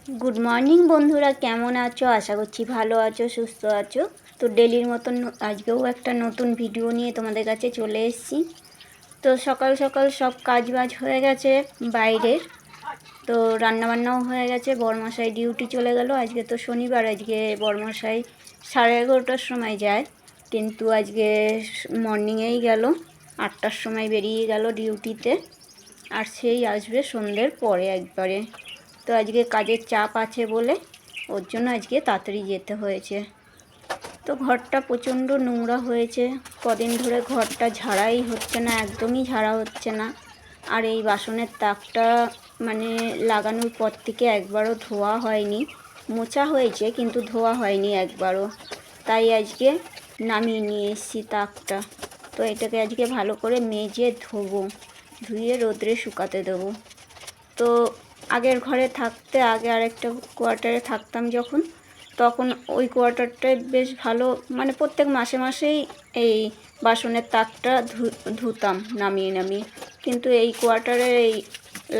Good morning बंधुरा केमन आछो आशा करछि भालो आछो सुस्थ आछो। तो डेलिर मतन आजकेও একটা নতুন ভিডিও নিয়ে তোমাদের কাছে চলে এসেছি। তো সকাল সকাল সব কাজ বাজ হয়ে গেছে বাইরের, তো রান্না বান্নাও হয়ে গেছে। বরমশাই ডিউটি চলে গেল, আজকে তো শনিবার, আজকে বরমশাই 11:30টার সময় যায়, কিন্তু আজকে মর্নিংয়েই গেল, 8টার সময় বেরিয়ে গেল ডিউটিতে, আর সেই আসবে সন্ধ্যের পরে একবারে। তো আজকে কাজের চাপ আছে বলে ওর জন্য আজকে তাড়াতাড়ি যেতে হয়েছে। তো ঘরটা প্রচণ্ড নোংরা হয়েছে, কদিন ধরে ঘরটা ঝাড়াই হচ্ছে না, একদমই ঝাড়া হচ্ছে না। আর এই বাসনের তাকটা মানে লাগানোর পর থেকে একবারও ধোয়া হয়নি, মোছা হয়েছে কিন্তু ধোয়া হয়নি একবারও। তাই আজকে নামিয়ে নিয়ে এসেছি তাকটা। তো এটাকে আজকে ভালো করে মেজে ধোবো, ধুয়ে রোদ্রে শুকাতে দেবো। তো আগের ঘরে থাকতে আগে আরেকটা কোয়ার্টারে থাকতাম যখন, তখন ওই কোয়ার্টারটায় বেশ ভালো, মানে প্রত্যেক মাসে মাসেই এই বাসনের তাকটা ধুতাম নামিয়ে নামিয়ে। কিন্তু এই কোয়ার্টারে এই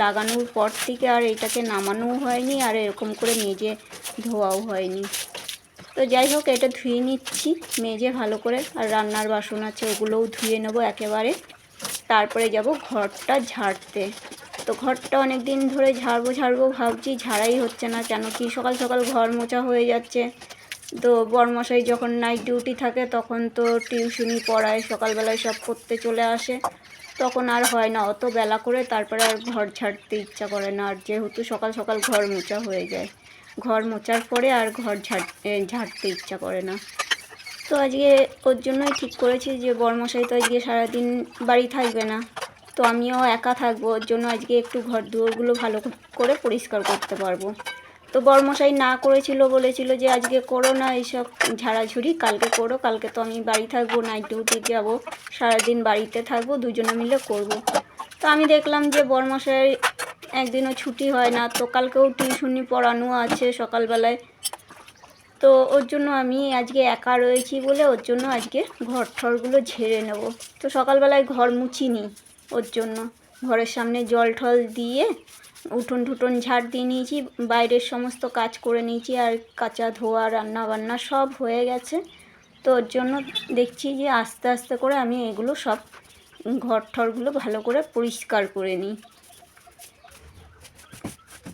লাগানোর পর থেকে আর এইটাকে নামানোও হয়নি, আর এরকম করে মেজে ধোয়াও হয়নি। তো যাই হোক, এটা ধুয়ে নিচ্ছি মেজে ভালো করে, আর রান্নার বাসন আছে ওগুলোও ধুয়ে নেবো একেবারে। তারপরে যাব ঘরটা ঝাড়তে। তো ঘরটা অনেক দিন ধরে ঝাড়বো ভাবছি, ঝাড়াই হচ্ছে না, কেন কি সকাল সকাল ঘর মোছা হয়ে যাচ্ছে। তো বরমশাই যখন নাইট ডিউটি থাকে তখন তো টিউশনি পড়ায়, সকালবেলায় সব করতে চলে আসে, তখন আর হয় না অত বেলা করে, তারপরে আর ঘর ঝাড়তে ইচ্ছা করে না। আর যেহেতু সকাল সকাল ঘর মোছা হয়ে যায়, ঘর মোছার পরে আর ঘর ঝাড়তে ইচ্ছা করে না। তো আজকে ওর জন্যই ঠিক করেছি যে বরমশাই তো আজকে সারাদিন বাড়ি থাকবে না, তো আমিও একা থাকবো, ওর জন্য আজকে একটু ঘর দুয়ারগুলো ভালো করে পরিষ্কার করতে পারবো। তো বরমশাই না করেছিল, বলেছিল যে আজকে করো না এইসব ঝাড়াঝুড়ি, কালকে করো, কালকে তো আমি বাড়ি থাকবো, নাইট ডিউটি যাবো, সারাদিন বাড়িতে থাকবো, দুজনে মিলে করব। তো আমি দেখলাম যে বরমশাই একদিনও ছুটি হয় না, তো কালকেও টিউশনি পড়ানো আছে সকালবেলায়। তো ওর জন্য আমি আজকে একা রয়েছি বলে ওর জন্য আজকে ঘর ঠরগুলো ঝেড়ে নেব। তো সকালবেলায় ঘর মুছিনি, ওর জন্য ঘরের সামনে জল ঠল দিয়ে উঠোন ঠুটন ঝাড় দিয়ে নিয়েছি, বাইরের সমস্ত কাজ করে নিয়েছি, আর কাঁচা ধোয়া রান্না বান্না সব হয়ে গেছে। তো ওর জন্য দেখছি যে আস্তে আস্তে করে আমি এগুলো সব ঘর ঠরগুলো ভালো করে পরিষ্কার করে নিই।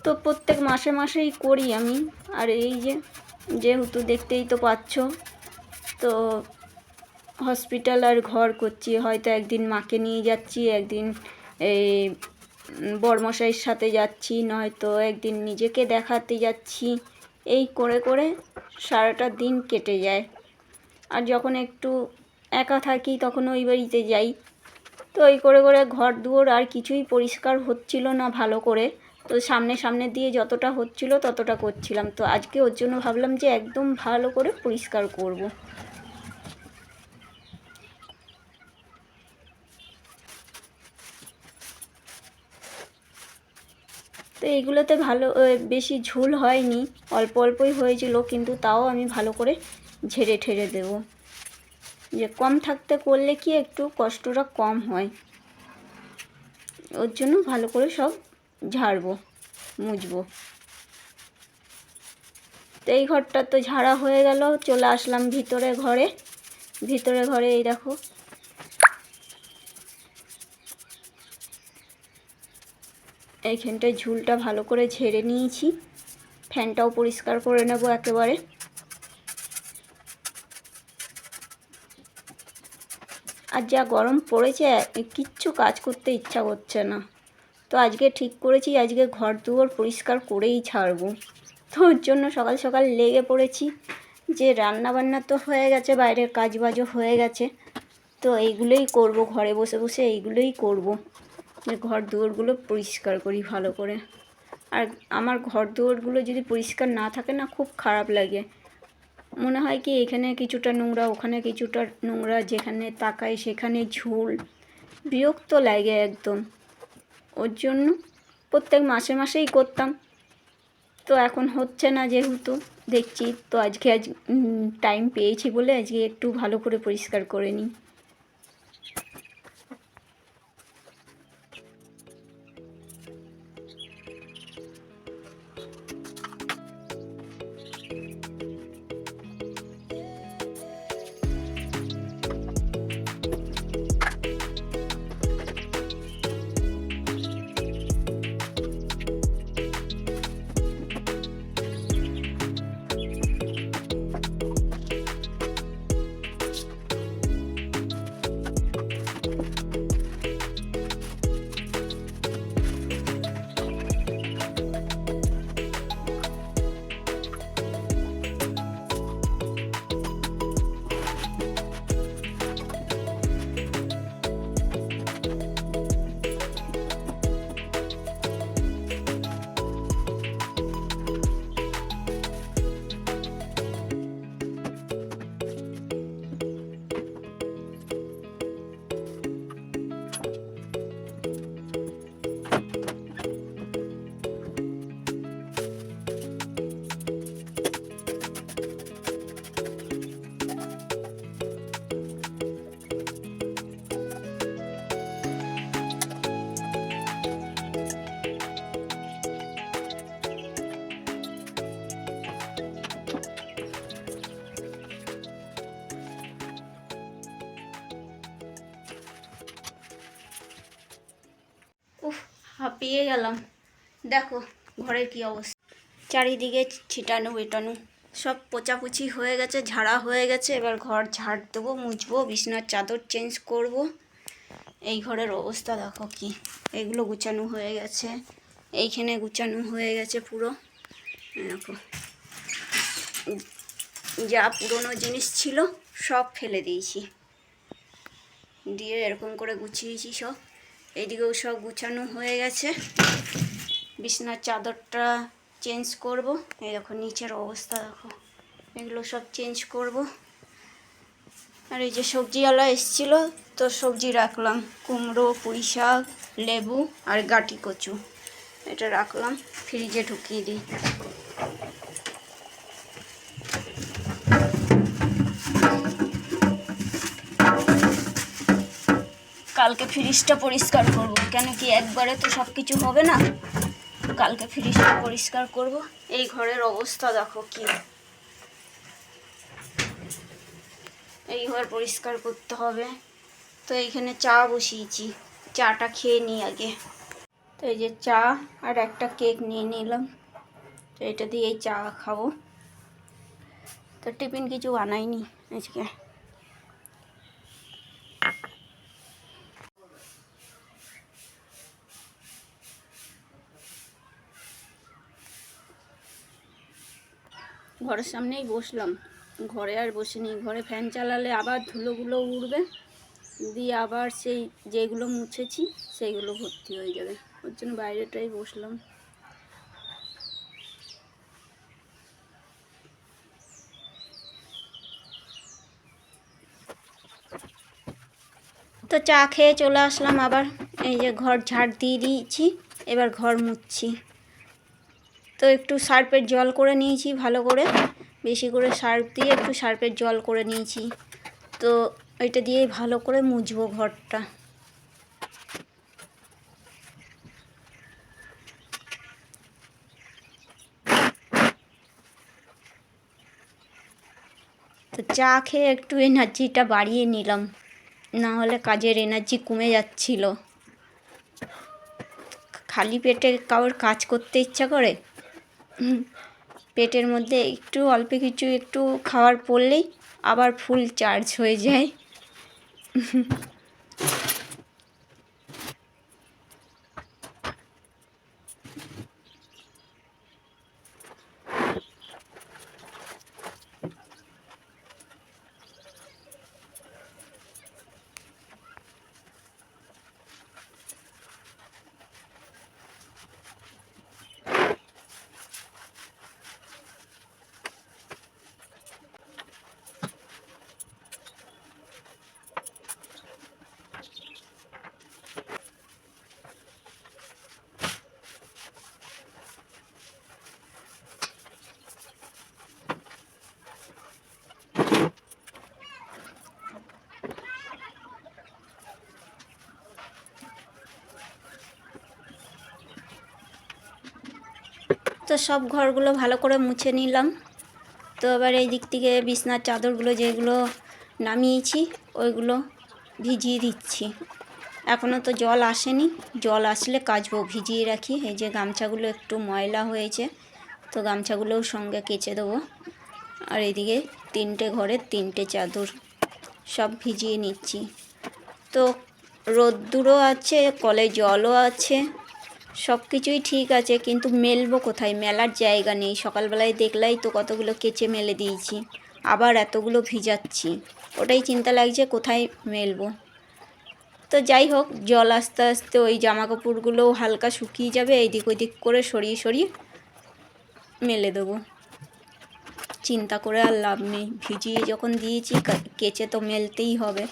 তো প্রত্যেক মাসে মাসেই করি আমি। আর এই যেহেতু দেখতেই তো পাচ্ছ, তো হসপিটাল আর ঘর করছি, হয়তো একদিন মাকে নিয়ে যাচ্ছি, একদিন এই বরমশাইয়ের সাথে যাচ্ছি, নয়তো একদিন নিজেকে দেখাতে যাচ্ছি, এই করে করে সারাটা দিন কেটে যায়। আর যখন একটু একা থাকি তখন ওই বাড়িতে যাই। তো এই করে করে ঘর দুয়ার আর কিছুই পরিষ্কার হচ্ছিল না ভালো করে। তো সামনে সামনে দিয়ে যতটা হচ্ছিল ততটা করছিলাম। তো আজকে ওর জন্য ভাবলাম যে একদম ভালো করে পরিষ্কার করব। তো এইগুলোতে ভালো বেশি ঝুল হয়নি, অল্প অল্পই হয়েছিল, কিন্তু তাও আমি ভালো করে ঝেড়ে ঠেড়ে দেবো। যে কম থাকতে করলে কি একটু কষ্টটা কম হয়, ওর জন্য ভালো করে সব ঝাড়বো মুছবো। তো এই ঘরটা তো ঝাড়া হয়ে গেল, চলে আসলাম ভিতরে ঘরে। এই দেখো, এইখানটায় ঝুলটা ভালো করে ঝেড়ে নিয়েছি, ফ্যানটাও পরিষ্কার করে নেব একেবারে। আর যা গরম পড়েছে কিচ্ছু কাজ করতে ইচ্ছা করছে না। তো আজকে ঠিক করেছি আজকে ঘর দুয়ার পরিষ্কার করেই ছাড়বো। তো ওর জন্য সকাল সকাল লেগে পড়েছি, যে রান্না বান্না তো হয়ে গেছে, বাইরের কাজ বাজও হয়ে গেছে, তো এইগুলোই করব, ঘরে বসে বসে এইগুলোই করব, যে ঘর দুয়ারগুলো পরিষ্কার করি ভালো করে। আর আমার ঘর দুয়ারগুলো যদি পরিষ্কার না থাকে না, খুব খারাপ লাগে, মনে হয় কি এখানে কিছুটা নোংরা, ওখানে কিছুটা নোংরা, যেখানে তাকাই সেখানে ঝুল, বিরক্ত লাগে একদম। ওর জন্য প্রত্যেক মাসে মাসেই করতাম, তো এখন হচ্ছে না যেহেতু দেখছি, তো আজ টাইম পেয়েছি বলে আজকে একটু ভালো করে পরিষ্কার করে নিই। পেয়ে গেলাম। দেখো ঘরের কি অবস্থা, চারিদিকে ছিটানো বেটানো, সব পোচাপুচি হয়ে গেছে, ঝাড়া হয়ে গেছে। এবার ঘর ঝাড় দেবো, মুছবো, বিছনার চাদর চেঞ্জ করব। এই ঘরের অবস্থা দেখো কি, এগুলো গুছানো হয়ে গেছে, এইখানে গুছানো হয়ে গেছে পুরো। দেখো যা পুরনো জিনিস ছিল সব ফেলে দিয়েছি, দিয়ে এরকম করে গুছিয়েছি সব। এইদিকেও সব গুছানো হয়ে গেছে, বিছনার চাদরটা চেঞ্জ করব। এই দেখো নিচের অবস্থা দেখো, এগুলো সব চেঞ্জ করব। আর এই যে সবজিওয়ালা এসেছিলো, তো সবজি রাখলাম, কুমড়ো, পুঁই শাক, লেবু আর গাটি কচু, এটা রাখলাম, ফ্রিজে ঢুকিয়ে দিই। কালকে ফ্রিজটা পরিষ্কার করব, কেন কি একবারে তো সব কিছু হবে না, কালকে ফ্রিজটা পরিষ্কার করব। এই ঘরের অবস্থা দেখো কি, এই ঘর পরিষ্কার করতে হবে। তো এইখানে চা বসিয়েছি, চাটা খেয়ে নিই আগে। তো এই যে চা আর একটা কেক নিয়ে নিলাম, তো এটা দিয়েই চা খাবো। তো টিফিন কিছু বানাইনি আজকে। ঘরের সামনেই বসলাম, ঘরে আর বসিনি, ঘরে ফ্যান চালালে আবার ধুলোগুলো উড়বে, দিয়ে আবার সেই যেগুলো মুছেছি সেইগুলো ভর্তি হয়ে যাবে, ওর জন্য বাইরেটাই বসলাম। তো চা খেয়ে চলে আসলাম আবার, এই যে ঘর ঝাড় দিয়ে দিয়েছি, এবার ঘর মুছছি। তো একটু সার্ফের জল করে নিয়েছি ভালো করে, বেশি করে সার্ফ দিয়ে একটু সার্ফের জল করে নিয়েছি। তো ওইটা দিয়ে ভালো করে মুছবো ঘরটা। তো চা খেয়ে একটু এনার্জিটা বাড়িয়ে নিলাম, না হলে কাজের এনার্জি কমে যাচ্ছিল। খালি পেটে কারোর কাজ করতে ইচ্ছা করে? পেটের মধ্যে একটু অল্প কিছু একটু খাবার পড়লেই আবার ফুল চার্জ হয়ে যায়। তো সব ঘরগুলো ভালো করে মুছে নিলাম। তো এবার এই দিক থেকে বিছনার চাদরগুলো যেগুলো নামিয়েছি ওইগুলো ভিজিয়ে দিচ্ছি। এখনও তো জল আসেনি, জল আসলে কাচবো, ভিজিয়ে রাখি। এই যে গামছাগুলো একটু ময়লা হয়েছে, তো গামছাগুলোও সঙ্গে কেচে দেবো। আর এইদিকে তিনটে ঘরের তিনটে চাদর সব ভিজিয়ে নিচ্ছি। তো রোদ্দুরও আছে, কলে জলও আছে, সব কিছুই ঠিক আছে, কিন্তু মেলবো কোথায়, মেলার জায়গা নেই। সকালবেলায় দেখলাই তো কতগুলো কেচে মেলে দিয়েছি, আবার এতগুলো ভিজাচ্ছি, ওটাই চিন্তা লাগছে কোথায় মেলবো। তো যাই হোক, জল আস্তে আস্তে ওই জামা কাপড়গুলোও হালকা শুকিয়ে যাবে, এইদিক ওইদিক করে সরিয়ে সরিয়ে মেলে দেবো। চিন্তা করে আর লাভ নেই, ভিজিয়ে যখন দিয়েছি কেচে তো মেলতেই হবে।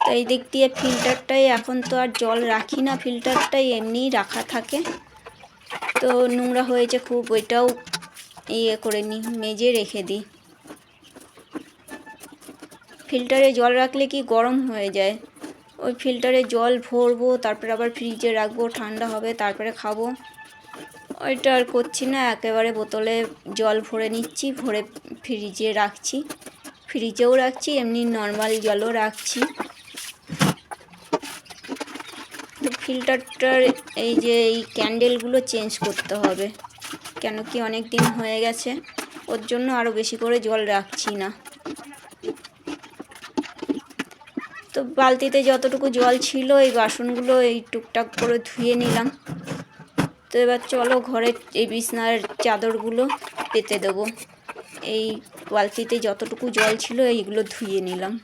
তো এই দিক দিয়ে ফিল্টারটাই, এখন তো আর জল রাখি না, ফিল্টারটাই এমনিই রাখা থাকে। তো নোংরা হয়েছে খুব, ওইটাও ইয়ে করে নিই, মেজে রেখে দিই। ফিল্টারে জল রাখলে কি গরম হয়ে যায়, ওই ফিল্টারে জল ভরবো, তারপরে আবার ফ্রিজে রাখবো, ঠান্ডা হবে, তারপরে খাবো। ওইটা আর করছি না, একেবারে বোতলে জল ভরে নিচ্ছি, ভরে ফ্রিজে রাখছি, ফ্রিজেও রাখছি, এমনি নর্মাল জলও রাখছি। তো ফিল্টারটার এই যে এই ক্যান্ডেলগুলো চেঞ্জ করতে হবে, কেন কি অনেক দিন হয়ে গেছে, ওর জন্য আরও বেশি করে জল রাখছি না। তো বালতিতে যতটুকু জল ছিল এই বাসনগুলো এই টুকটাক করে ধুয়ে নিলাম। তো এবার চলো ঘরের এই বিছনার চাদরগুলো পেতে দেবো। এই বালতিতে যতটুকু জল ছিল এইগুলো ধুয়ে নিলাম।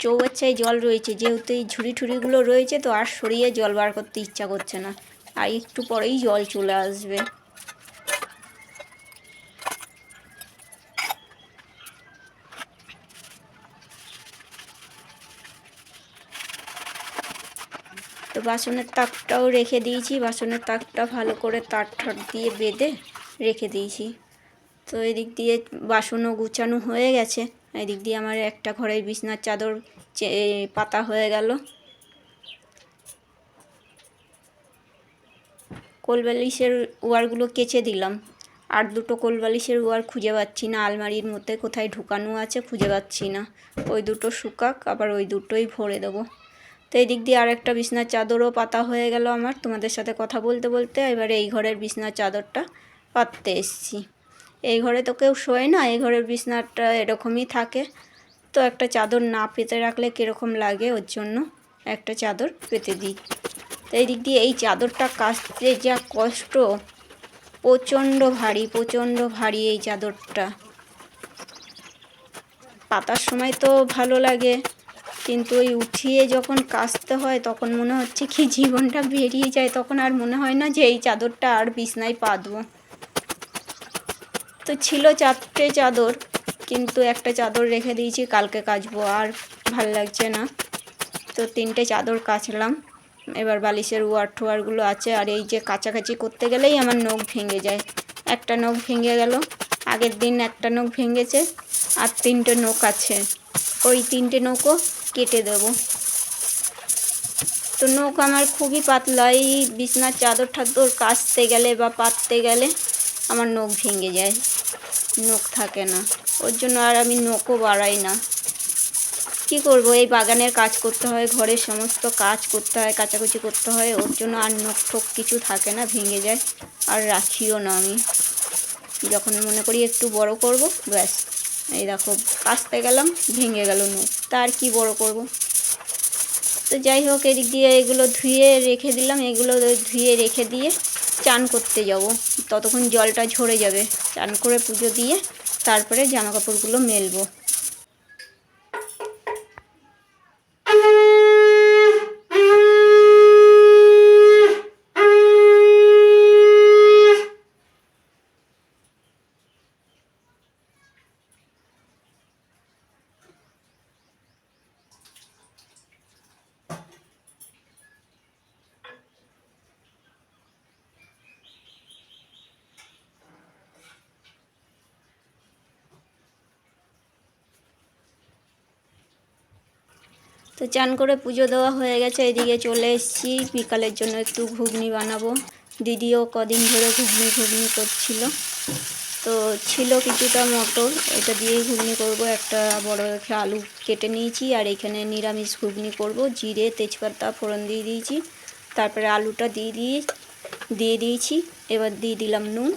চৌবাচ্চায় জল রয়েছে, যেহেতু এই ঝুড়ি ঠুড়িগুলো রয়েছে তো আর সরিয়ে জল বার করতে ইচ্ছা করছে না, আর একটু পরেই জল চলে আসবে। তো বাসনের তাকটাও রেখে দিয়েছি, বাসনের তাকটা ভালো করে তার ঠাট দিয়ে বেঁধে রেখে দিয়েছি। তো এদিক দিয়ে বাসনও গুছানো হয়ে গেছে, এদিক দিয়ে আমার একটা ঘরের বিছনার চাদর পাতা হয়ে গেল। কোলবালিশের ওয়ারগুলো কেচে দিলাম, আর দুটো কোলবালিশের ওয়ার খুঁজে পাচ্ছি না, আলমারির মধ্যে কোথায় ঢুকানো আছে খুঁজে পাচ্ছি না। ওই দুটো শুকাক, আবার ওই দুটোই ভরে দেবো। তো এই দিক দিয়ে আর একটা বিছনার চাদরও পাতা হয়ে গেল আমার, তোমাদের সাথে কথা বলতে বলতে। এবার এই ঘরের বিছনার চাদরটা পাততে এসছি। এই ঘরে তো কেউ শোয় না, এই ঘরের বিছনাটা এরকমই থাকে, তো একটা চাদর না পেতে রাখলে কীরকম লাগে, ওর জন্য একটা চাদর পেতে দিই। তো এই দিক দিয়ে এই চাদরটা কাচতে যা কষ্ট, প্রচণ্ড ভারী এই চাদরটা। পাতার সময় তো ভালো লাগে, কিন্তু ওই উঠিয়ে যখন কাচতে হয় তখন মনে হচ্ছে কি জীবনটা বেরিয়ে যায়, তখন আর মনে হয় না যে এই চাদরটা আর বিছনায় পাতবো। তো ছিল 4টে চাদর, কিন্তু একটা চাদর রেখে দিয়েছি, কালকে কাচবো, আর ভাল লাগছে না। তো 3টে চাদর কাচলাম। এবার বালিশের ওয়ার টোয়ারগুলো আছে, আর এই যে কাচাকাচি করতে গেলেই আমার নখ ভেঙে যায়। একটা নখ ভেঙে গেল, আগের দিন একটা নখ ভেঙেছে, আর 3টে নখ আছে, ওই 3টে নখও কেটে দেব। তো নখ আমার খুবই পাতলা, এই বিছনার চাদর ঠাদর কাচতে গেলে বা পাততে গেলে আমার নখ ভেঙে যায়, নখ থাকে না, ওর জন্য আর আমি নখও বাড়াই না। কি করব, এই বাগানের কাজ করতে হয়, ঘরের সমস্ত কাজ করতে হয়, কাচাকুচি করতে হয়, ওর জন্য আর নখ ঠোক কিছু থাকে না, ভেঙে যায়, আর রাখিও না আমি। যখন মনে করি একটু বড় করব, ব্যাস এই দেখো কাচতে গেলাম ভেঙে গেল নখ, তার কি বড় করব। তো যাই হোক, এদিক দিয়ে এগুলো ধুয়ে রেখে দিলাম, এগুলো ধুয়ে রেখে দিয়ে চান করতে যাব, ততক্ষণ জলটা ঝরে যাবে, চান করে পুজো দিয়ে তারপরে জামা কাপড়গুলো মেলবো। তো চান করে পুজো দেওয়া হয়ে গেছে, এদিকে চলে এসেছি বিকালের জন্য একটু ঘুগনি বানাবো। দিদিও কদিন ধরে ঘুগনি করছিল, তো ছিল কিছুটা মটর, এটা দিয়েই ঘুগনি করব। একটা বড় দেখে আলু কেটে নিয়েছি, আর এখানে নিরামিষ ঘুগনি করব। জিরে তেজপাতা ফোড়ন দিয়ে দিয়েছি, তারপরে আলুটা দিয়ে দিয়েছি। এবার দিয়ে দিলাম নুন।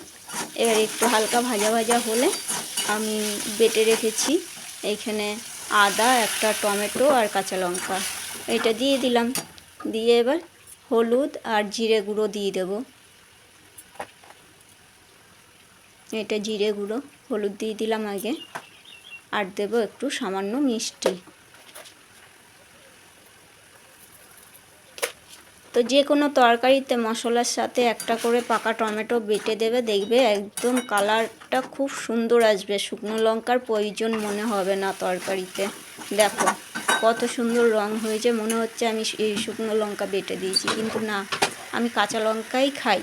এবার একটু হালকা ভাজা ভাজা হলে আমি বেটে রেখেছি এইখানে আদা, একটা টমেটো আর কাঁচা লঙ্কা, এটা দিয়ে দিলাম। দিয়ে এবার হলুদ আর জিরে গুঁড়ো দিয়ে দেবো। এটা জিরে গুঁড়ো, হলুদ দিয়ে দিলাম আগে, আর দেবো একটু সামান্য মিষ্টি। তো যে কোনো তরকারিতে মশলার সাথে একটা করে পাকা টমেটো বেটে দেবে, দেখবে একদম কালারটা খুব সুন্দর আসবে, শুকনো লঙ্কার প্রয়োজন মনে হবে না তরকারিতে। দেখো কত সুন্দর রং হয়েছে, মনে হচ্ছে আমি এই শুকনো লঙ্কা বেটে দিয়েছি, কিন্তু না, আমি কাঁচা লঙ্কাই খাই,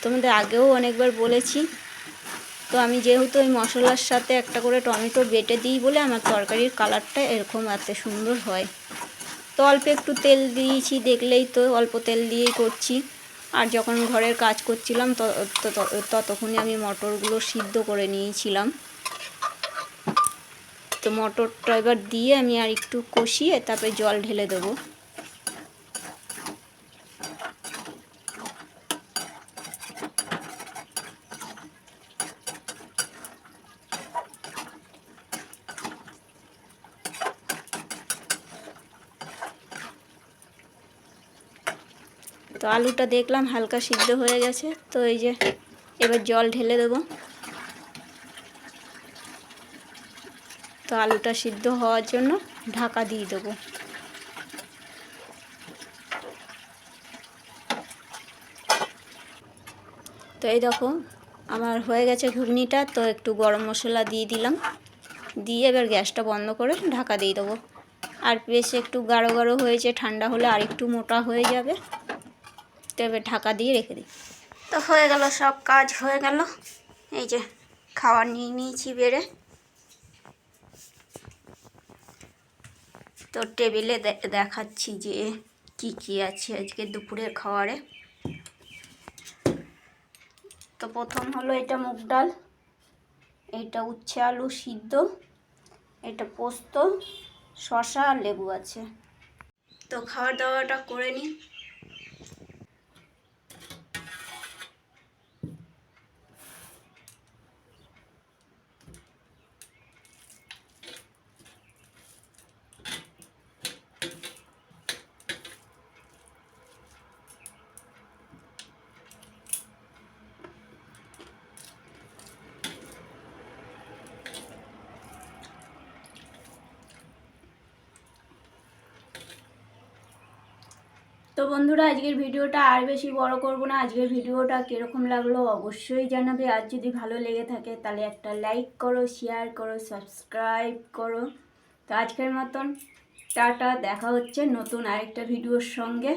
তোমাদের আগেও অনেকবার বলেছি। তো আমি যেহেতু ওই মশলার সাথে একটা করে টমেটো বেটে দিই বলে আমার তরকারির কালারটা এরকম এত সুন্দর হয়। তো অল্প একটু তেল দিয়েছি, দেখলেই তো অল্প তেল দিয়েই করছি। আর যখন ঘরের কাজ করছিলাম ততক্ষণে আমি মটরগুলো সিদ্ধ করে নিয়েছিলাম। তো মটরটা এবার দিয়ে আমি আর একটু কষিয়ে তারপরে জল ঢেলে দেবো। তো আলুটা দেখলাম হালকা সিদ্ধ হয়ে গেছে, তো এই যে এবার জল ঢেলে দেবো। তো আলুটা সিদ্ধ হওয়ার জন্য ঢাকা দিয়ে দেবো। তো এই দেখো আমার হয়ে গেছে ঘুগনিটা। তো একটু গরম মশলা দিয়ে দিলাম, দিয়ে এবার গ্যাসটা বন্ধ করে ঢাকা দিয়ে দেবো। আর বেশ একটু গাঢ় গাঢ় হয়েছে, ঠান্ডা হলে আর একটু মোটা হয়ে যাবে। তো এবার ঢাকা দিয়ে রেখে দিই। তো হয়ে গেল, সব কাজ হয়ে গেল। এই যে খাবার নিয়ে নিয়েছি বেড়ে। তো টেবিলে দেখাচ্ছি যে কি কি আছে আজকে দুপুরের খাবারে। তো প্রথম হলো এটা মুগ ডাল, এটা উচ্ছে আলু সিদ্ধ, এটা পোস্ত, শসা আর লেবু আছে। তো খাওয়া দাওয়াটা করে নিই। তো বন্ধুরা, আজকের ভিডিওটা আর বেশি বড় করব না। আজকের ভিডিওটা কীরকম লাগলো অবশ্যই জানাবে। আর যদি ভালো লেগে থাকে তাহলে একটা লাইক করো, শেয়ার করো, সাবস্ক্রাইব করো। তো আজকের মতন টাটা, দেখা হচ্ছে নতুন আরেকটা ভিডিওর সঙ্গে।